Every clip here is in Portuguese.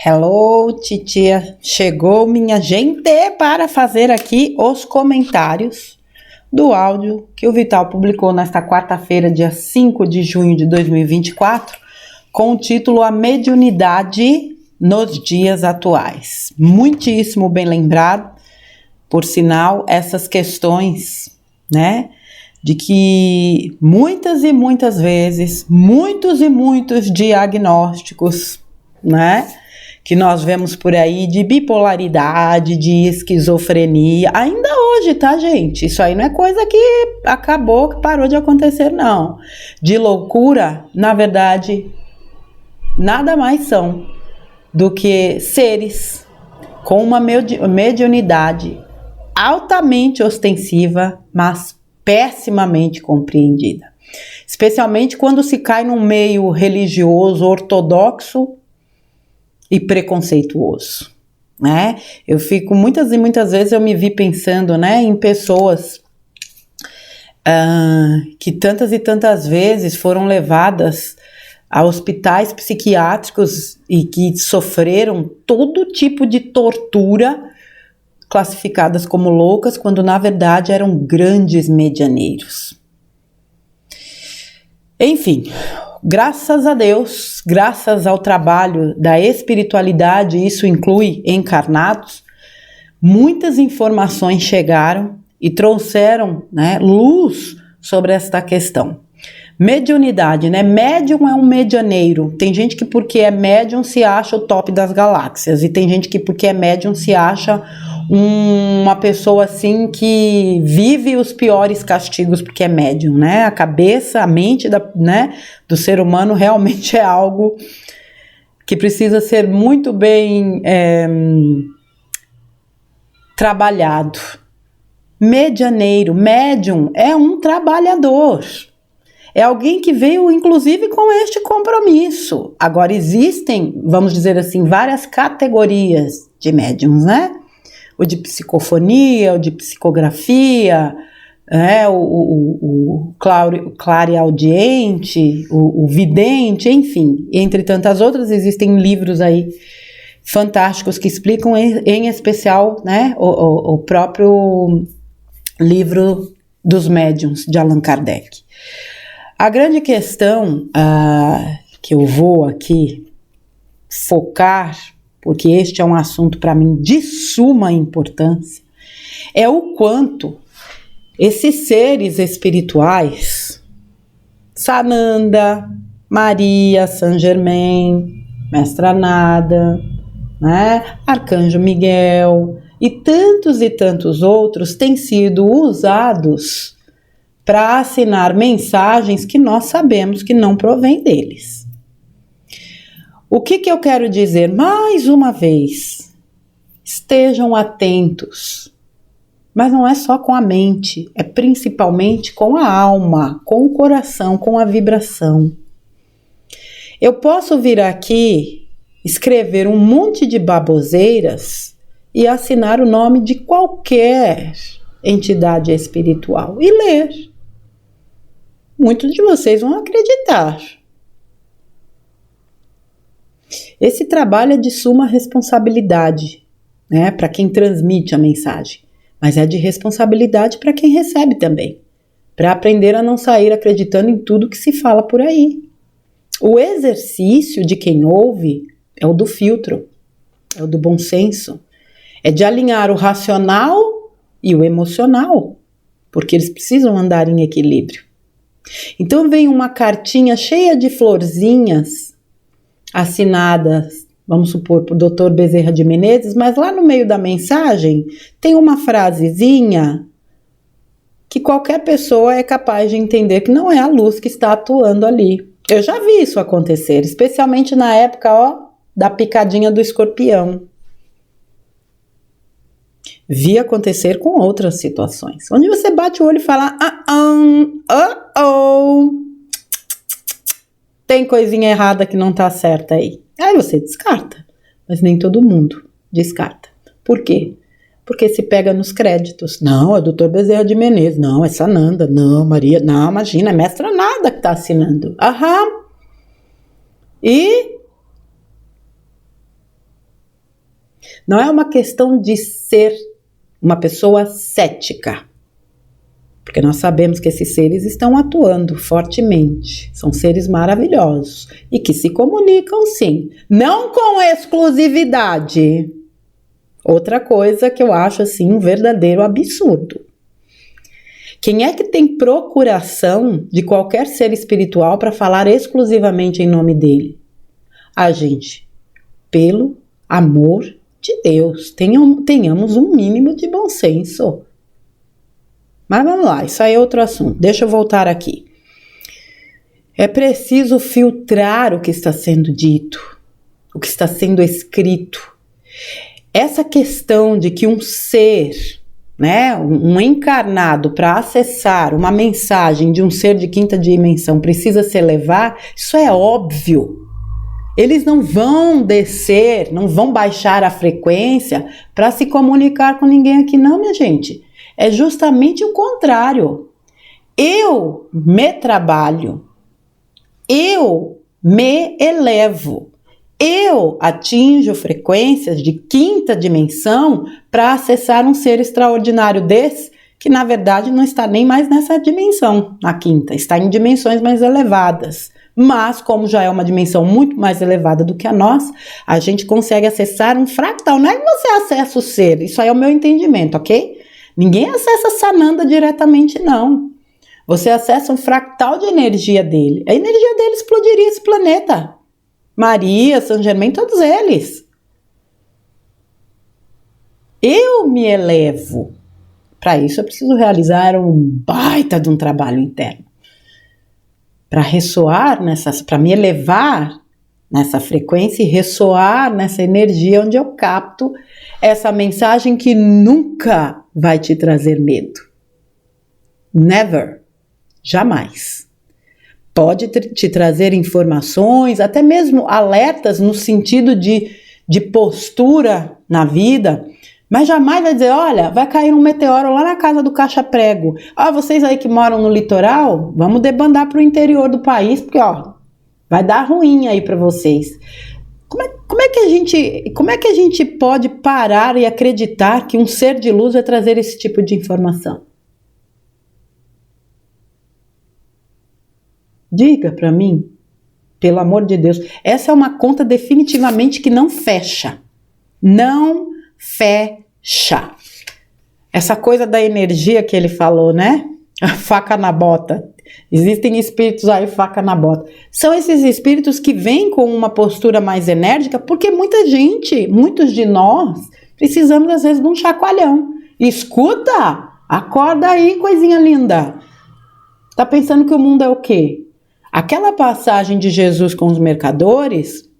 Hello, titia. Chegou minha gente para fazer aqui os comentários do áudio que o Vital publicou nesta quarta-feira, dia 5 de junho de 2024, com o título A Mediunidade nos Dias Atuais. Muitíssimo bem lembrado, por sinal, essas questões, né, de que muitas e muitas vezes, muitos e muitos diagnósticos, né, que nós vemos por aí de bipolaridade, de esquizofrenia, ainda hoje, tá, gente? Isso aí não é coisa que acabou, que parou de acontecer, não. De loucura, na verdade, nada mais são do que seres com uma mediunidade altamente ostensiva, mas pessimamente compreendida. Especialmente quando se cai num meio religioso ortodoxo e preconceituoso, né? Eu fico muitas e muitas vezes eu me vi pensando, né, em pessoas que tantas e tantas vezes foram levadas a hospitais psiquiátricos e que sofreram todo tipo de tortura, classificadas como loucas, quando na verdade eram grandes medianeiros. Enfim, graças a Deus, graças ao trabalho da espiritualidade, isso inclui encarnados, muitas informações chegaram e trouxeram, né, luz sobre esta questão. Mediunidade, né? Médium é um medianeiro. Tem gente que porque é médium se acha o top das galáxias, e tem gente que porque é médium se acha uma pessoa assim que vive os piores castigos porque é médium, né? A cabeça, a mente do ser humano realmente é algo que precisa ser muito bem trabalhado. Medianeiro, médium é um trabalhador. É alguém que veio, inclusive, com este compromisso. Agora, existem, vamos dizer assim, várias categorias de médiums, né? O de psicofonia, o de psicografia, o clareaudiente, o vidente, enfim. Entre tantas outras, existem livros aí fantásticos que explicam, em especial, né, o próprio livro dos médiuns, de Allan Kardec. A grande questão que eu vou aqui focar, porque este é um assunto para mim de suma importância, é o quanto esses seres espirituais, Sananda, Maria, Saint Germain, Mestra Nada, né, Arcanjo Miguel e tantos outros têm sido usados para assinar mensagens que nós sabemos que não provém deles. O que eu quero dizer? Mais uma vez, estejam atentos, mas não é só com a mente, é principalmente com a alma, com o coração, com a vibração. Eu posso vir aqui, escrever um monte de baboseiras e assinar o nome de qualquer entidade espiritual e ler. Muitos de vocês vão acreditar. Esse trabalho é de suma responsabilidade, né, para quem transmite a mensagem, mas é de responsabilidade para quem recebe também, para aprender a não sair acreditando em tudo que se fala por aí. O exercício de quem ouve é o do filtro, é o do bom senso, é de alinhar o racional e o emocional, porque eles precisam andar em equilíbrio. Então vem uma cartinha cheia de florzinhas assinadas, vamos supor, por Dr. Bezerra de Menezes, mas lá no meio da mensagem tem uma frasezinha que qualquer pessoa é capaz de entender que não é a luz que está atuando ali. Eu já vi isso acontecer, especialmente na época, da picadinha do escorpião. Vi acontecer com outras situações, onde você bate o olho e fala, tem coisinha errada que não tá certa aí. Aí você descarta, mas nem todo mundo descarta. Por quê? Porque se pega nos créditos. Não, é Dr. Bezerra de Menezes, não, é Sananda, não, Maria, não, imagina, é Mestra Nada que tá assinando. E Não é uma questão de ser uma pessoa cética, porque nós sabemos que esses seres estão atuando fortemente, são seres maravilhosos e que se comunicam sim, não com exclusividade. Outra coisa que eu acho assim um verdadeiro absurdo. Quem é que tem procuração de qualquer ser espiritual para falar exclusivamente em nome dele? A gente, pelo amor de Deus, tenhamos um mínimo de bom senso. Mas vamos lá, isso aí é outro assunto. Deixa eu voltar aqui. É preciso filtrar o que está sendo dito, o que está sendo escrito. Essa questão de que um ser, né, um encarnado, para acessar uma mensagem de um ser de quinta dimensão precisa se elevar, isso é óbvio. Eles não vão descer, não vão baixar a frequência para se comunicar com ninguém aqui, não, minha gente. É justamente o contrário. Eu me trabalho, eu me elevo, eu atinjo frequências de quinta dimensão para acessar um ser extraordinário desse, que na verdade não está nem mais nessa dimensão, na quinta, está em dimensões mais elevadas. Mas, como já é uma dimensão muito mais elevada do que a nossa, a gente consegue acessar um fractal. Não é que você acessa o ser, isso aí é o meu entendimento, ok? Ninguém acessa Sananda diretamente, não. Você acessa um fractal de energia dele. A energia dele explodiria esse planeta. Maria, Saint Germain, todos eles. Eu me elevo. Para isso eu preciso realizar um baita de um trabalho interno. Para ressoar para me elevar nessa frequência e ressoar nessa energia onde eu capto essa mensagem que nunca vai te trazer medo. Never. Jamais. Pode te trazer informações, até mesmo alertas no sentido de postura na vida, mas jamais vai dizer, olha, vai cair um meteoro lá na casa do Caixa-Prego. Vocês aí que moram no litoral, vamos debandar para o interior do país, porque vai dar ruim aí para vocês. Como é que a gente pode parar e acreditar que um ser de luz vai trazer esse tipo de informação? Diga para mim, pelo amor de Deus, essa é uma conta definitivamente que não fecha. Não fecha. Essa coisa da energia que ele falou, né? A faca na bota. Existem espíritos aí, faca na bota. São esses espíritos que vêm com uma postura mais enérgica, porque muita gente, muitos de nós, precisamos às vezes de um chacoalhão. Escuta! Acorda aí, coisinha linda. Tá pensando que o mundo é o quê? Aquela passagem de Jesus com os mercadores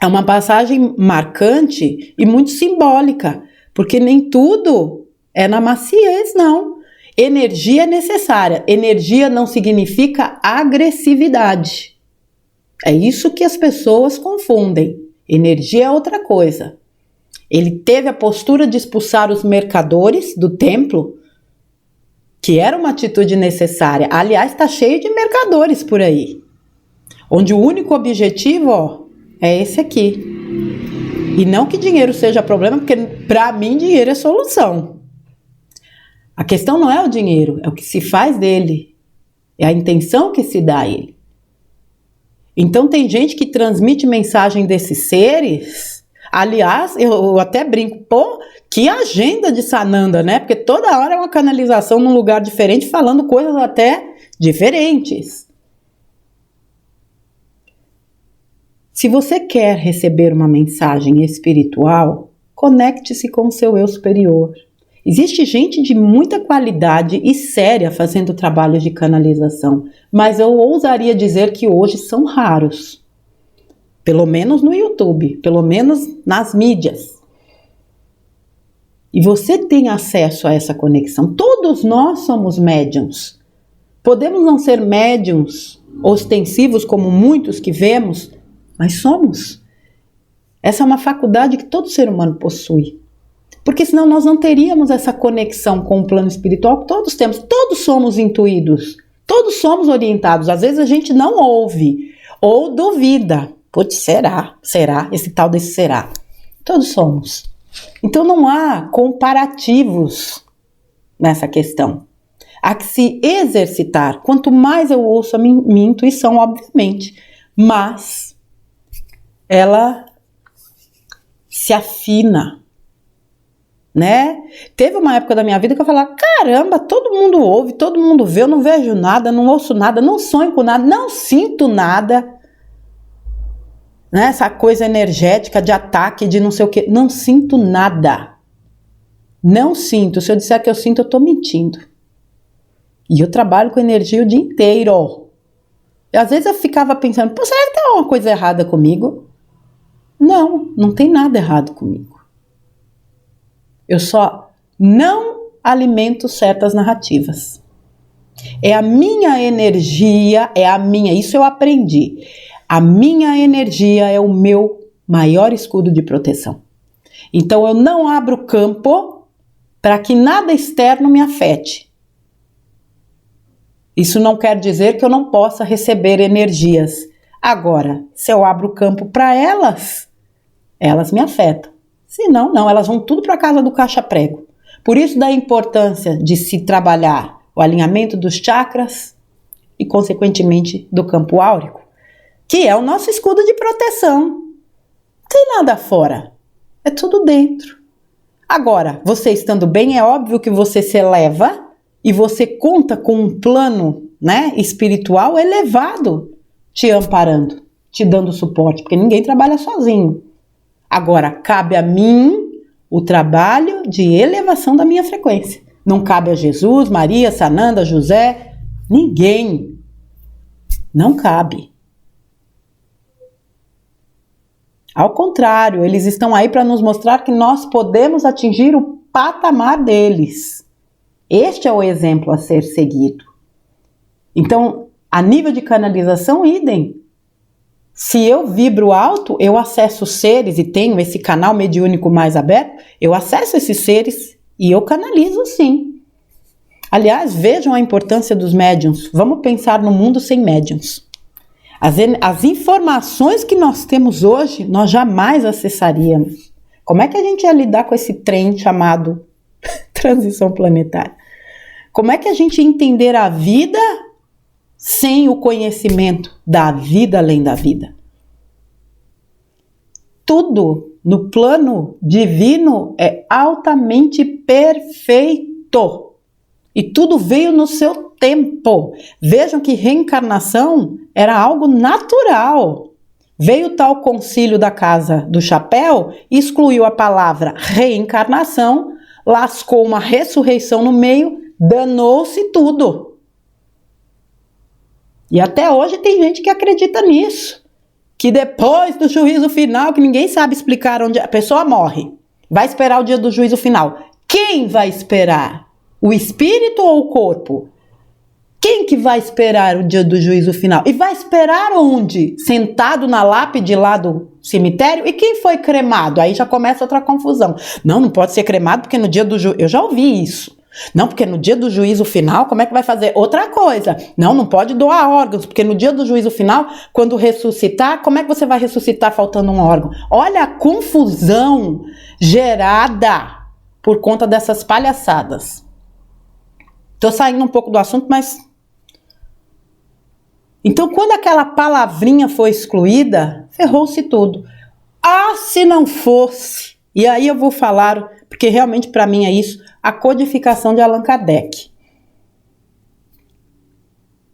é uma passagem marcante e muito simbólica, porque nem tudo é na maciez, não. Energia é necessária. Energia não significa agressividade. É isso que as pessoas confundem. Energia é outra coisa. Ele teve a postura de expulsar os mercadores do templo, que era uma atitude necessária. Aliás, está cheio de mercadores por aí, onde o único objetivo é esse aqui. E não que dinheiro seja problema, porque para mim dinheiro é solução. A questão não é o dinheiro, é o que se faz dele, é a intenção que se dá a ele. Então tem gente que transmite mensagem desses seres. Aliás, eu até brinco, que agenda de Sananda, né? Porque toda hora é uma canalização num lugar diferente, falando coisas até diferentes. Se você quer receber uma mensagem espiritual, conecte-se com o seu eu superior. Existe gente de muita qualidade e séria fazendo trabalhos de canalização, mas eu ousaria dizer que hoje são raros. Pelo menos no YouTube, pelo menos nas mídias. E você tem acesso a essa conexão. Todos nós somos médiums. Podemos não ser médiums ostensivos como muitos que vemos, mas somos. Essa é uma faculdade que todo ser humano possui. Porque senão nós não teríamos essa conexão com o plano espiritual que todos temos. Todos somos intuídos. Todos somos orientados. Às vezes a gente não ouve ou duvida. Putz, será? Esse tal desse será. Todos somos. Então não há comparativos nessa questão. Há que se exercitar. Quanto mais eu ouço a minha intuição, obviamente, mas ela se afina, né? Teve uma época da minha vida que eu falava, caramba, todo mundo ouve, todo mundo vê, eu não vejo nada, não ouço nada, não sonho com nada, não sinto nada, né? Essa coisa energética de ataque, de não sei o que, não sinto nada, não sinto. Se eu disser que eu sinto, eu tô mentindo. E eu trabalho com energia o dia inteiro. E às vezes eu ficava pensando, pô, será que tem alguma coisa errada comigo? Não, não tem nada errado comigo. Eu só não alimento certas narrativas. É a minha energia, isso eu aprendi. A minha energia é o meu maior escudo de proteção. Então eu não abro campo para que nada externo me afete. Isso não quer dizer que eu não possa receber energias. Agora, se eu abro campo para elas me afetam. Se não, não, elas vão tudo para a casa do caixa-prego. Por isso da importância de se trabalhar o alinhamento dos chakras e, consequentemente, do campo áurico, que é o nosso escudo de proteção. Não tem nada fora, é tudo dentro. Agora, você estando bem, é óbvio que você se eleva e você conta com um plano, né, espiritual elevado te amparando, te dando suporte, porque ninguém trabalha sozinho. Agora, cabe a mim o trabalho de elevação da minha frequência. Não cabe a Jesus, Maria, Sananda, José, ninguém. Não cabe. Ao contrário, eles estão aí para nos mostrar que nós podemos atingir o patamar deles. Este é o exemplo a ser seguido. Então, a nível de canalização, idem. Se eu vibro alto, eu acesso seres e tenho esse canal mediúnico mais aberto, eu acesso esses seres e eu canalizo sim. Aliás, vejam a importância dos médiuns. Vamos pensar no mundo sem médiuns. As informações que nós temos hoje, nós jamais acessaríamos. Como é que a gente ia lidar com esse trem chamado transição planetária? Como é que a gente ia entender a vida sem o conhecimento da vida além da vida? Tudo no plano divino é altamente perfeito. E tudo veio no seu tempo. Vejam que reencarnação era algo natural. Veio o tal concílio da Casa do Chapéu, excluiu a palavra reencarnação, lascou uma ressurreição no meio, danou-se tudo. E até hoje tem gente que acredita nisso. Que depois do juízo final, que ninguém sabe explicar onde a pessoa morre, vai esperar o dia do juízo final. Quem vai esperar? O espírito ou o corpo? Quem que vai esperar o dia do juízo final? E vai esperar onde? Sentado na lápide lá do cemitério? E quem foi cremado? Aí já começa outra confusão. Não pode ser cremado porque no dia do juízo... Eu já ouvi isso. Não, porque no dia do juízo final, como é que vai fazer? Outra coisa. Não pode doar órgãos, porque no dia do juízo final, quando ressuscitar, como é que você vai ressuscitar faltando um órgão? Olha a confusão gerada por conta dessas palhaçadas. Tô saindo um pouco do assunto, mas... Então, quando aquela palavrinha foi excluída, ferrou-se tudo. Ah, se não fosse... E aí eu vou falar, porque realmente para mim é isso, a codificação de Allan Kardec.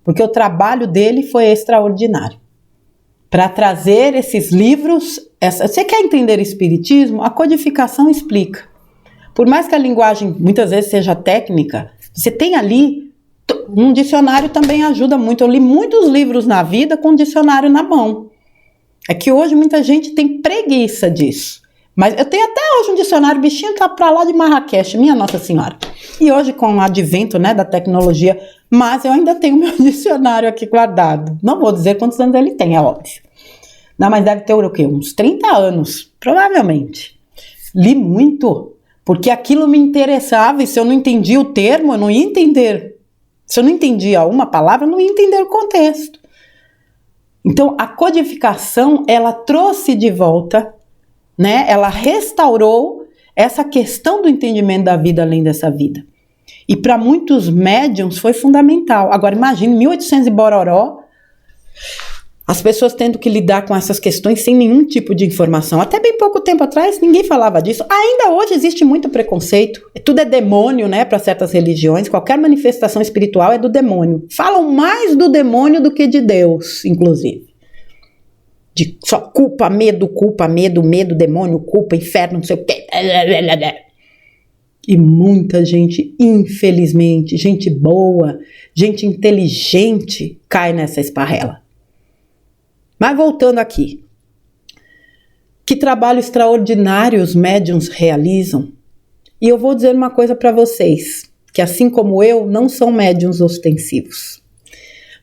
Porque o trabalho dele foi extraordinário. Para trazer esses livros... Você quer entender espiritismo? A codificação explica. Por mais que a linguagem muitas vezes seja técnica, você tem ali... Um dicionário também ajuda muito. Eu li muitos livros na vida com um dicionário na mão. É que hoje muita gente tem preguiça disso. Mas eu tenho até hoje um dicionário, bichinho tá pra lá de Marrakech, minha Nossa Senhora. E hoje com o advento, né, da tecnologia, mas eu ainda tenho meu dicionário aqui guardado. Não vou dizer quantos anos ele tem, é óbvio. Não, mas deve ter o quê? Uns 30 anos, provavelmente. Li muito, porque aquilo me interessava e se eu não entendia o termo, eu não ia entender. Se eu não entendia uma palavra, eu não ia entender o contexto. Então, a codificação, ela trouxe de volta, né? Ela restaurou essa questão do entendimento da vida além dessa vida. E para muitos médiums foi fundamental. Agora imagine, 1800 e bororó, as pessoas tendo que lidar com essas questões sem nenhum tipo de informação. Até bem pouco tempo atrás ninguém falava disso. Ainda hoje existe muito preconceito. Tudo é demônio, né, para certas religiões. Qualquer manifestação espiritual é do demônio. Falam mais do demônio do que de Deus, inclusive. De só culpa, medo, demônio, culpa, inferno, não sei o quê. E muita gente, infelizmente, gente boa, gente inteligente, cai nessa esparrela. Mas voltando aqui, que trabalho extraordinário os médiuns realizam. E eu vou dizer uma coisa para vocês, que assim como eu, não são médiuns ostensivos.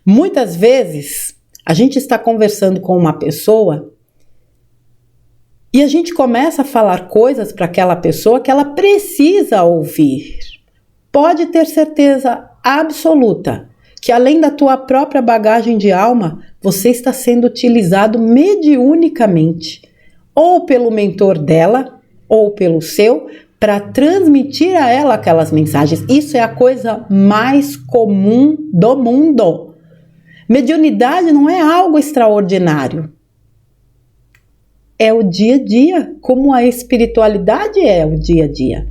Muitas vezes, a gente está conversando com uma pessoa e a gente começa a falar coisas para aquela pessoa que ela precisa ouvir. Pode ter certeza absoluta que além da tua própria bagagem de alma, você está sendo utilizado mediunicamente, ou pelo mentor dela, ou pelo seu, para transmitir a ela aquelas mensagens. Isso é a coisa mais comum do mundo. Mediunidade não é algo extraordinário. É o dia a dia, como a espiritualidade é o dia a dia.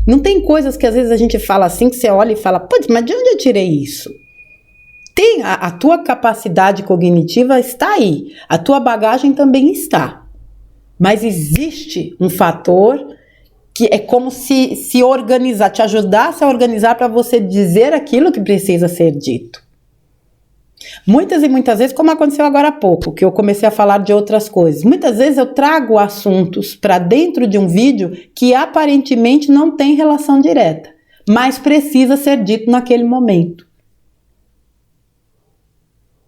Não tem coisas que às vezes a gente fala assim, que você olha e fala, putz, mas de onde eu tirei isso? Tem, a tua capacidade cognitiva está aí, a tua bagagem também está. Mas existe um fator que é como se organizar, te ajudasse a organizar para você dizer aquilo que precisa ser dito. Muitas e muitas vezes, como aconteceu agora há pouco, que eu comecei a falar de outras coisas, muitas vezes eu trago assuntos para dentro de um vídeo que aparentemente não tem relação direta, mas precisa ser dito naquele momento.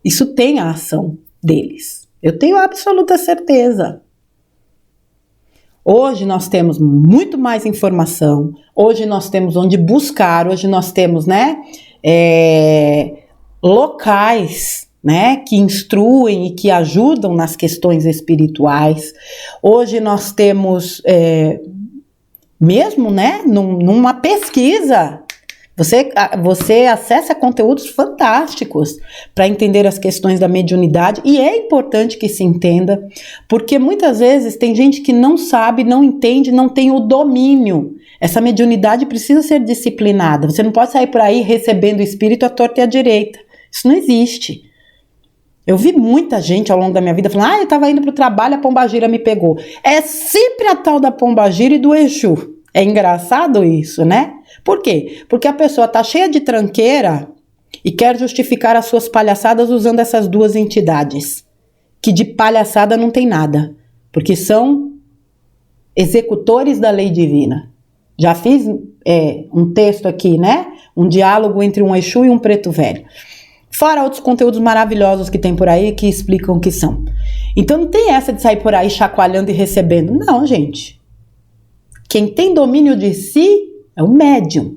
Isso tem a ação deles. Eu tenho absoluta certeza. Hoje nós temos muito mais informação, hoje nós temos onde buscar, hoje nós temos, locais, que instruem e que ajudam nas questões espirituais. Hoje nós temos, mesmo, numa pesquisa, você acessa conteúdos fantásticos para entender as questões da mediunidade, e é importante que se entenda, porque muitas vezes tem gente que não sabe, não entende, não tem o domínio. Essa mediunidade precisa ser disciplinada. Você não pode sair por aí recebendo o espírito à torta e à direita. Isso não existe. Eu vi muita gente ao longo da minha vida falando, eu estava indo para o trabalho, a pombagira me pegou. É sempre a tal da pombagira e do Exu. É engraçado isso, né? Por quê? Porque a pessoa está cheia de tranqueira e quer justificar as suas palhaçadas usando essas duas entidades, que de palhaçada não tem nada, porque são executores da lei divina. Já fiz um texto aqui, um diálogo entre um Exu e um preto velho. Fora outros conteúdos maravilhosos que tem por aí que explicam o que são. Então não tem essa de sair por aí chacoalhando e recebendo. Não, gente. Quem tem domínio de si é o médium.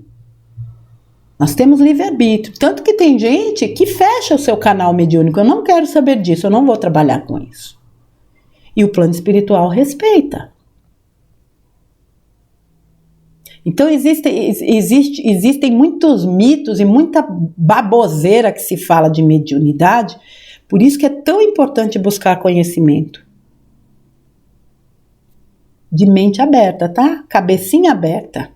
Nós temos livre-arbítrio. Tanto que tem gente que fecha o seu canal mediúnico. Eu não quero saber disso, eu não vou trabalhar com isso. E o plano espiritual respeita. Então existem muitos mitos e muita baboseira que se fala de mediunidade, por isso que é tão importante buscar conhecimento. De mente aberta, tá? Cabecinha aberta.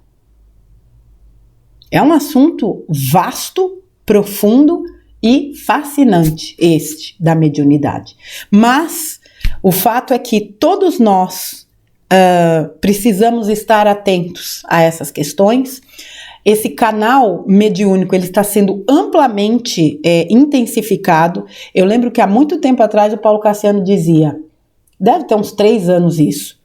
É um assunto vasto, profundo e fascinante, este da mediunidade. Mas o fato é que todos nós precisamos estar atentos a essas questões. Esse canal mediúnico ele está sendo amplamente intensificado. Eu lembro que há muito tempo atrás o Paulo Cassiano dizia, deve ter uns 3 anos isso,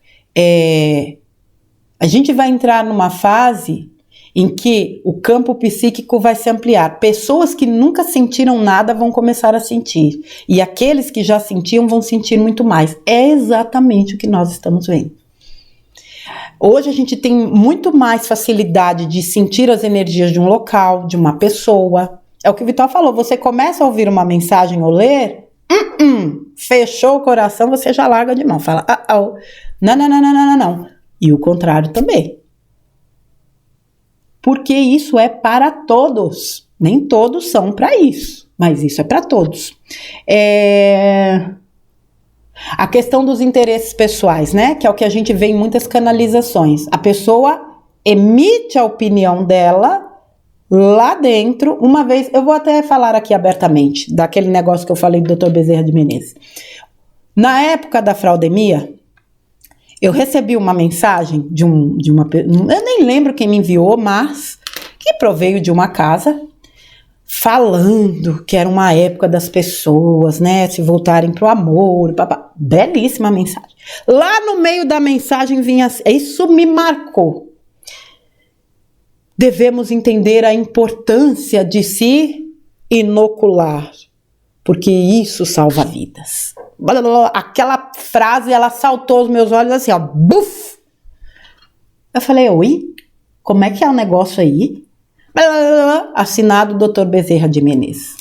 a gente vai entrar numa fase em que o campo psíquico vai se ampliar. Pessoas que nunca sentiram nada vão começar a sentir. E aqueles que já sentiam vão sentir muito mais. É exatamente o que nós estamos vendo. Hoje a gente tem muito mais facilidade de sentir as energias de um local, de uma pessoa. É o que o Vital falou, você começa a ouvir uma mensagem ou ler, fechou o coração, você já larga de mão. Fala, não. e o contrário também. Porque isso é para todos. Nem todos são para isso, mas isso é para todos. A questão dos interesses pessoais, né? Que é o que a gente vê em muitas canalizações. A pessoa emite a opinião dela lá dentro. Uma vez, eu vou até falar aqui abertamente, daquele negócio que eu falei do Dr. Bezerra de Menezes. Na época da fraudemia, eu recebi uma mensagem de uma... Eu nem lembro quem me enviou, mas que proveio de uma casa, falando que era uma época das pessoas, né, se voltarem pro amor, papá. Belíssima mensagem. Lá no meio da mensagem vinha... Isso me marcou. Devemos entender a importância de se inocular, porque isso salva vidas. Aquela frase, ela saltou aos meus olhos assim, ó, buf! Eu falei, oi? Como é que é o negócio aí? Assinado Dr. Bezerra de Menezes.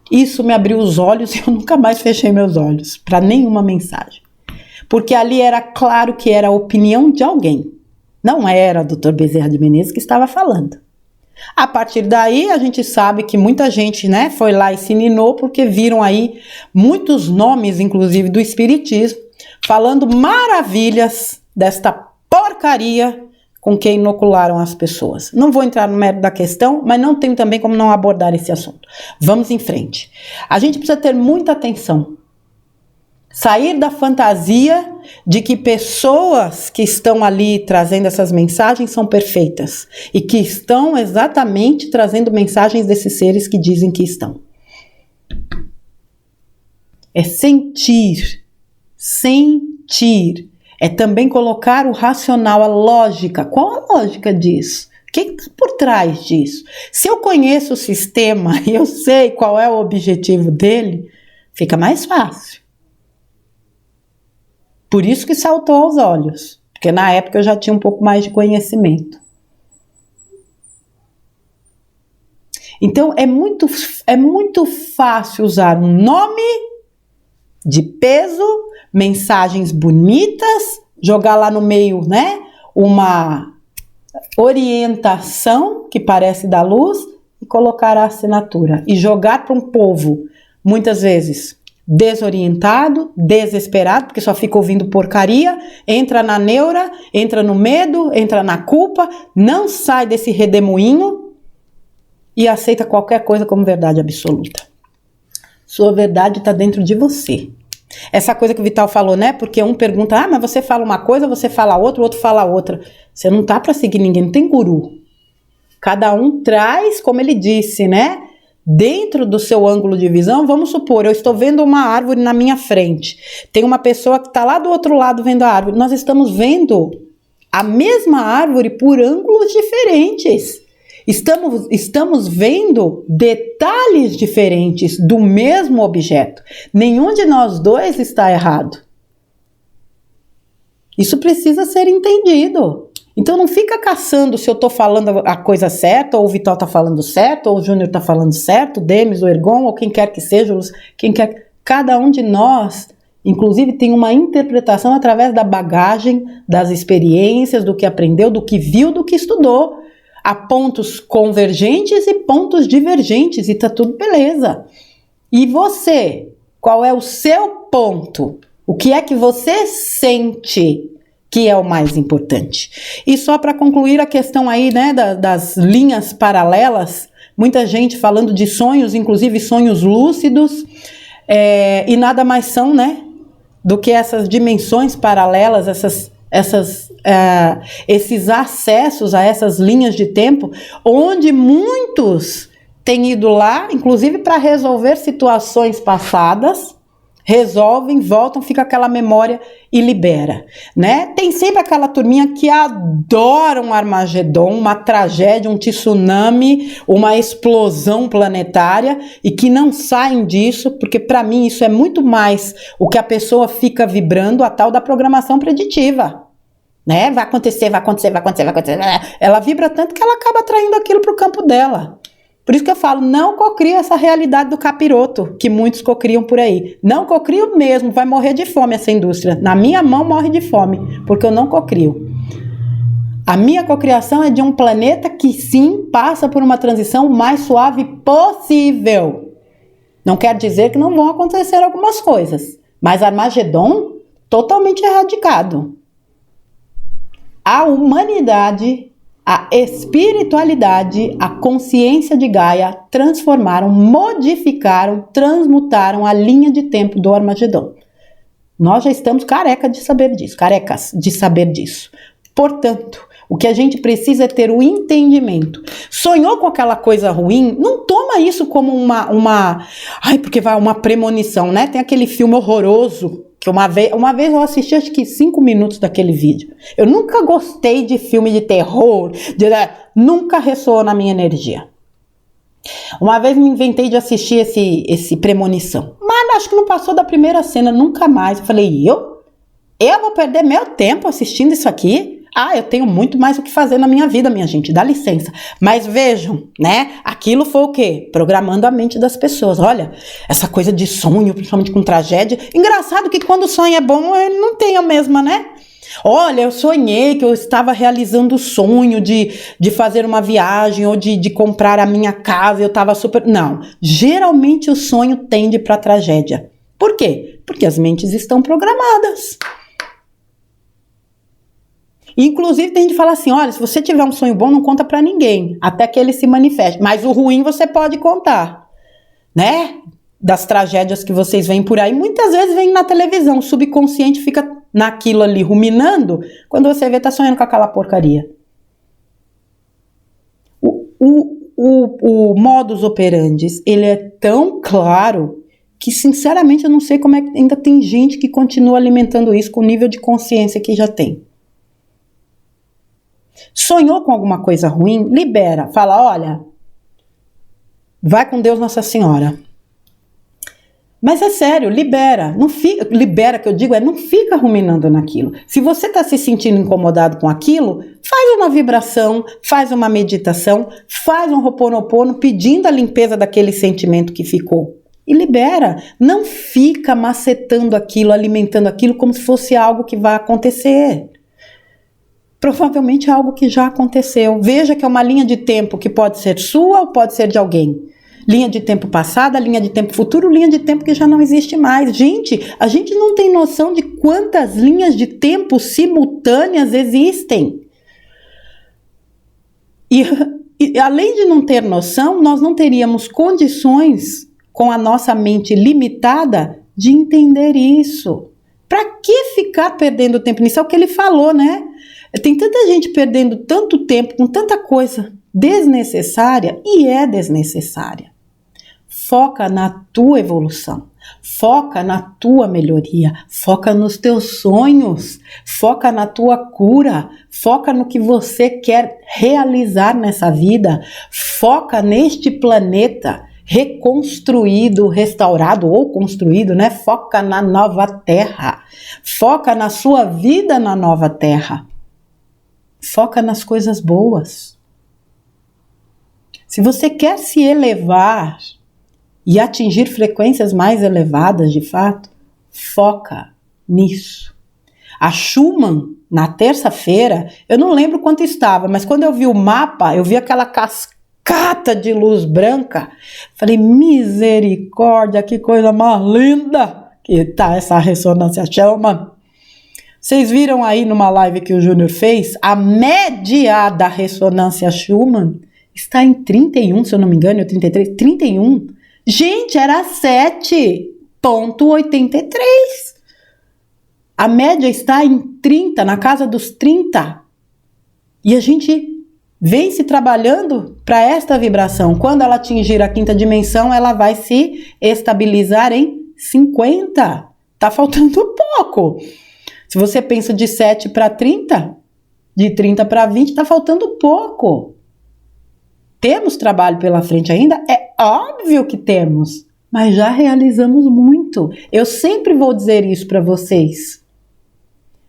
Isso me abriu os olhos e eu nunca mais fechei meus olhos para nenhuma mensagem. Porque ali era claro que era a opinião de alguém. Não era Dr. Bezerra de Menezes que estava falando. A partir daí, a gente sabe que muita gente, né, foi lá e se ninou porque viram aí muitos nomes, inclusive do espiritismo, falando maravilhas desta porcaria com que inocularam as pessoas. Não vou entrar no mérito da questão, mas não tenho também como não abordar esse assunto. Vamos em frente. A gente precisa ter muita atenção. Sair da fantasia de que pessoas que estão ali trazendo essas mensagens são perfeitas e que estão exatamente trazendo mensagens desses seres que dizem que estão. É sentir. É também colocar o racional, a lógica. Qual a lógica disso? O que está por trás disso? Se eu conheço o sistema e eu sei qual é o objetivo dele, fica mais fácil. Por isso que saltou aos olhos, porque na época eu já tinha um pouco mais de conhecimento. Então é muito fácil usar um nome de peso, mensagens bonitas, jogar lá no meio, né, uma orientação que parece da luz e colocar a assinatura e jogar para um povo, muitas vezes desorientado, desesperado, porque só fica ouvindo porcaria, entra na neura, entra no medo, entra na culpa, não sai desse redemoinho e aceita qualquer coisa como verdade absoluta. Sua verdade está dentro de você. Essa coisa que o Vital falou, né? Porque um pergunta, mas você fala uma coisa, você fala outra, o outro fala outra. Você não tá para seguir ninguém, não tem guru. Cada um traz, como ele disse, né? Dentro do seu ângulo de visão, vamos supor, eu estou vendo uma árvore na minha frente. Tem uma pessoa que está lá do outro lado vendo a árvore. Nós estamos vendo a mesma árvore por ângulos diferentes. Estamos vendo detalhes diferentes do mesmo objeto. Nenhum de nós dois está errado. Isso precisa ser entendido. Então não fica caçando se eu estou falando a coisa certa, ou o Vital está falando certo, ou o Júnior está falando certo, o Demis, o Ergon, ou quem quer que seja, quem quer. Cada um de nós, inclusive, tem uma interpretação através da bagagem, das experiências, do que aprendeu, do que viu, do que estudou. Há pontos convergentes e pontos divergentes, e tá tudo beleza. E você, qual é o seu ponto? O que é que você sente que é o mais importante? E só para concluir a questão aí, né, das linhas paralelas, muita gente falando de sonhos, inclusive sonhos lúcidos, e nada mais são, né, do que essas dimensões paralelas, esses acessos a essas linhas de tempo, onde muitos têm ido lá, inclusive para resolver situações passadas, resolvem, voltam, fica aquela memória e libera, né? Tem sempre aquela turminha que adora um Armagedon, uma tragédia, um tsunami, uma explosão planetária e que não saem disso, porque para mim isso é muito mais o que a pessoa fica vibrando, a tal da programação preditiva, né? Vai acontecer. Ela vibra tanto que ela acaba atraindo aquilo para o campo dela. Por isso que eu falo, não cocria essa realidade do capiroto, que muitos cocriam por aí. Não cocrio mesmo, vai morrer de fome essa indústria. Na minha mão morre de fome, porque eu não cocrio. A minha cocriação é de um planeta que sim passa por uma transição mais suave possível. Não quer dizer que não vão acontecer algumas coisas, mas Armagedon totalmente erradicado. A humanidade, a espiritualidade, a consciência de Gaia transformaram, modificaram, transmutaram a linha de tempo do Armagedon. Nós já estamos carecas de saber disso. Portanto, o que a gente precisa é ter o entendimento. Sonhou com aquela coisa ruim? Não toma isso como porque vai uma premonição, né? Tem aquele filme horroroso que uma vez eu assisti acho que 5 minutos daquele vídeo. Eu nunca gostei de filme de terror, nunca ressoou na minha energia. Uma vez me inventei de assistir esse premonição, mas acho que não passou da primeira cena, nunca mais. Eu falei, eu vou perder meu tempo assistindo isso aqui? Eu tenho muito mais o que fazer na minha vida, minha gente, dá licença. Mas vejam, né, aquilo foi o quê? Programando a mente das pessoas. Olha, essa coisa de sonho, principalmente com tragédia. Engraçado que quando o sonho é bom, ele não tem a mesma, né? Olha, eu sonhei que eu estava realizando o sonho de fazer uma viagem ou de comprar a minha casa, eu estava super... Não, geralmente o sonho tende para a tragédia. Por quê? Porque as mentes estão programadas. Inclusive tem gente que fala assim, olha, se você tiver um sonho bom, não conta pra ninguém, até que ele se manifeste. Mas o ruim você pode contar, né? Das tragédias que vocês veem por aí, muitas vezes vem na televisão, o subconsciente fica naquilo ali ruminando, quando você vê, tá sonhando com aquela porcaria. O modus operandi, ele é tão claro que, sinceramente, eu não sei como é que ainda tem gente que continua alimentando isso com o nível de consciência que já tem. Sonhou com alguma coisa ruim? Libera. Fala, olha, vai com Deus Nossa Senhora. Mas é sério, libera. Não fica, libera, que eu digo, não fica ruminando naquilo. Se você está se sentindo incomodado com aquilo, faz uma vibração, faz uma meditação, faz um Ho'oponopono pedindo a limpeza daquele sentimento que ficou. E libera. Não fica macetando aquilo, alimentando aquilo como se fosse algo que vai acontecer. Provavelmente é algo que já aconteceu. Veja que é uma linha de tempo que pode ser sua ou pode ser de alguém. Linha de tempo passada, linha de tempo futuro, linha de tempo que já não existe mais. Gente, a gente não tem noção de quantas linhas de tempo simultâneas existem. E além de não ter noção, nós não teríamos condições, com a nossa mente limitada, de entender isso. Para que ficar perdendo tempo nisso? É o que ele falou, né? Tem tanta gente perdendo tanto tempo com tanta coisa desnecessária, e é desnecessária. Foca na tua evolução, foca na tua melhoria, foca nos teus sonhos, foca na tua cura, foca no que você quer realizar nessa vida, foca neste planeta reconstruído, restaurado ou construído, né? Foca na nova terra, foca na sua vida na nova terra. Foca nas coisas boas. Se você quer se elevar e atingir frequências mais elevadas, de fato, foca nisso. A Schumann, na terça-feira, eu não lembro quanto estava, mas quando eu vi o mapa, eu vi aquela cascata de luz branca. Falei, misericórdia, que coisa mais linda que tá essa ressonância Schumann. Vocês viram aí numa live que o Júnior fez, a média da ressonância Schumann está em 31, se eu não me engano, ou 33, 31. Gente, era 7,83. A média está em 30, na casa dos 30. E a gente vem se trabalhando para esta vibração. Quando ela atingir a quinta dimensão, ela vai se estabilizar em 50. Tá faltando pouco. Se você pensa de 7 para 30, de 30 para 20, está faltando pouco. Temos trabalho pela frente ainda? É óbvio que temos, mas já realizamos muito. Eu sempre vou dizer isso para vocês,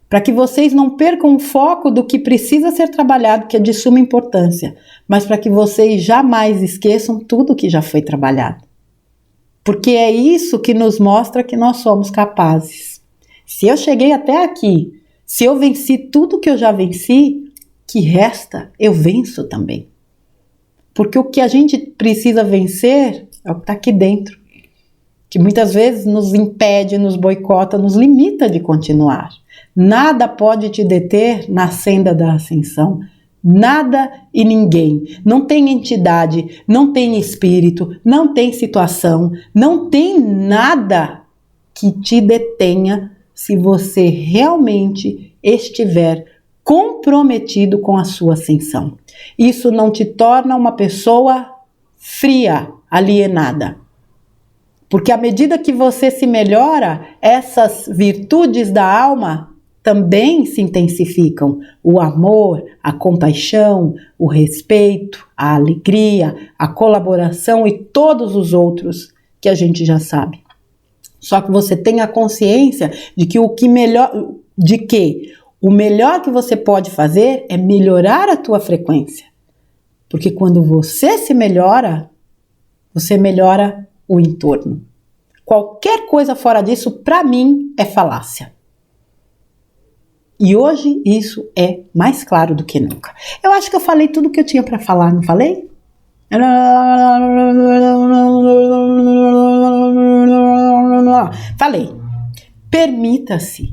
para que vocês não percam o foco do que precisa ser trabalhado, que é de suma importância, mas para que vocês jamais esqueçam tudo que já foi trabalhado. Porque é isso que nos mostra que nós somos capazes. Se eu cheguei até aqui, se eu venci tudo que eu já venci, que resta, eu venço também. Porque o que a gente precisa vencer é o que está aqui dentro, que muitas vezes nos impede, nos boicota, nos limita de continuar. Nada pode te deter na senda da ascensão. Nada e ninguém. Não tem entidade, não tem espírito, não tem situação, não tem nada que te detenha se você realmente estiver comprometido com a sua ascensão. Isso não te torna uma pessoa fria, alienada. Porque à medida que você se melhora, essas virtudes da alma também se intensificam. O amor, a compaixão, o respeito, a alegria, a colaboração e todos os outros que a gente já sabe. Só que você tem a consciência de que o melhor que você pode fazer é melhorar a tua frequência. Porque quando você se melhora, você melhora o entorno. Qualquer coisa fora disso, para mim, é falácia. E hoje isso é mais claro do que nunca. Eu acho que eu falei tudo que eu tinha para falar, não falei? Falei. Permita-se.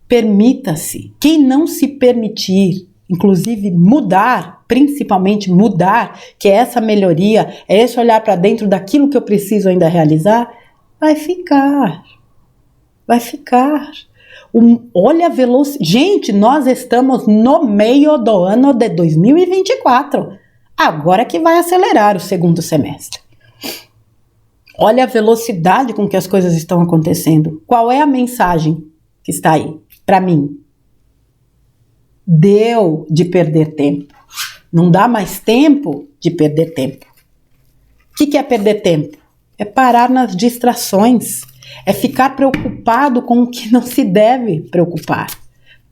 Permita-se. Quem não se permitir, inclusive mudar, principalmente mudar, que é essa melhoria, é esse olhar para dentro daquilo que eu preciso ainda realizar, vai ficar. Vai ficar. Olha a velocidade. Gente, nós estamos no meio do ano de 2024. Agora que vai acelerar o segundo semestre. Olha a velocidade com que as coisas estão acontecendo. Qual é a mensagem que está aí para mim? Deu de perder tempo. Não dá mais tempo de perder tempo. O que é perder tempo? É parar nas distrações. É ficar preocupado com o que não se deve preocupar.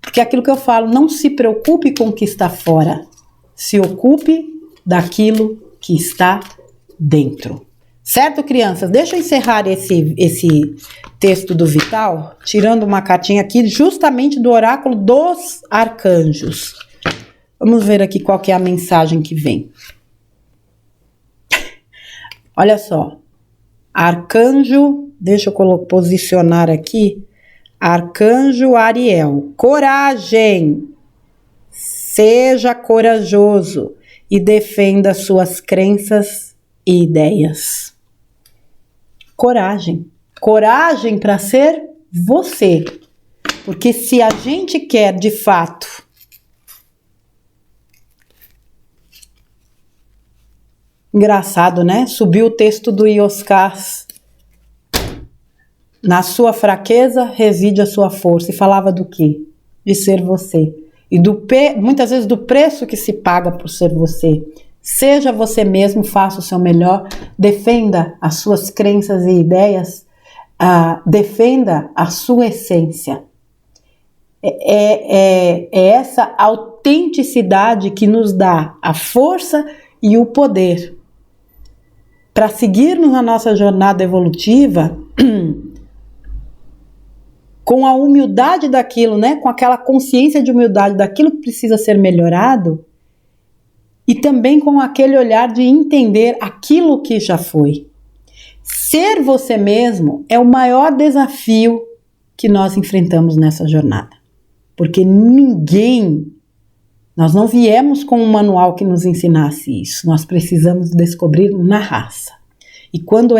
Porque é aquilo que eu falo, não se preocupe com o que está fora. Se ocupe daquilo que está dentro. Certo, crianças? Deixa eu encerrar esse texto do Vital, tirando uma cartinha aqui justamente do oráculo dos arcanjos. Vamos ver aqui qual que é a mensagem que vem. Olha só. Arcanjo, deixa eu posicionar aqui. Arcanjo Ariel. Coragem. Seja corajoso e defenda suas crenças e ideias. Coragem. Coragem para ser você. Porque se a gente quer de fato engraçado, né? Subiu o texto do Ioscas. Na sua fraqueza reside a sua força. E falava do quê? De ser você. E muitas vezes do preço que se paga por ser você. Seja você mesmo, faça o seu melhor, defenda as suas crenças e ideias, defenda a sua essência. É essa autenticidade que nos dá a força e o poder para seguirmos na nossa jornada evolutiva com a humildade daquilo, né? Com aquela consciência de humildade daquilo que precisa ser melhorado e também com aquele olhar de entender aquilo que já foi. Ser você mesmo é o maior desafio que nós enfrentamos nessa jornada. Porque nós não viemos com um manual que nos ensinasse isso. Nós precisamos descobrir na raça. E quando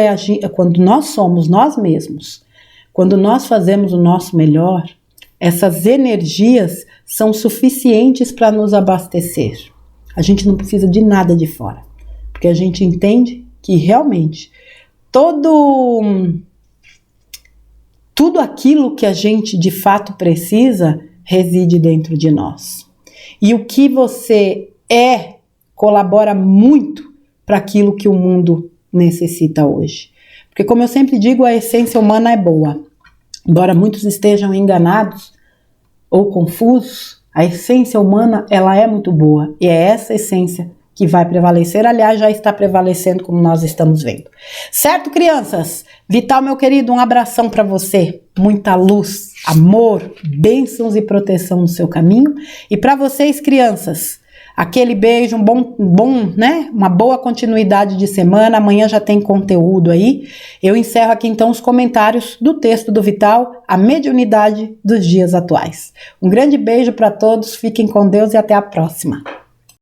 nós somos nós mesmos, quando nós fazemos o nosso melhor, essas energias são suficientes para nos abastecer. A gente não precisa de nada de fora. Porque a gente entende que realmente tudo aquilo que a gente de fato precisa reside dentro de nós. E o que você colabora muito para aquilo que o mundo necessita hoje. Porque, como eu sempre digo, a essência humana é boa. Embora muitos estejam enganados ou confusos, a essência humana ela é muito boa. E é essa essência que vai prevalecer, aliás, já está prevalecendo como nós estamos vendo. Certo, crianças? Vital, meu querido, um abração para você, muita luz, amor, bênçãos e proteção no seu caminho. E para vocês, crianças, aquele beijo, uma boa continuidade de semana. Amanhã já tem conteúdo aí. Eu encerro aqui então os comentários do texto do Vital, a mediunidade dos dias atuais. Um grande beijo para todos, fiquem com Deus e até a próxima.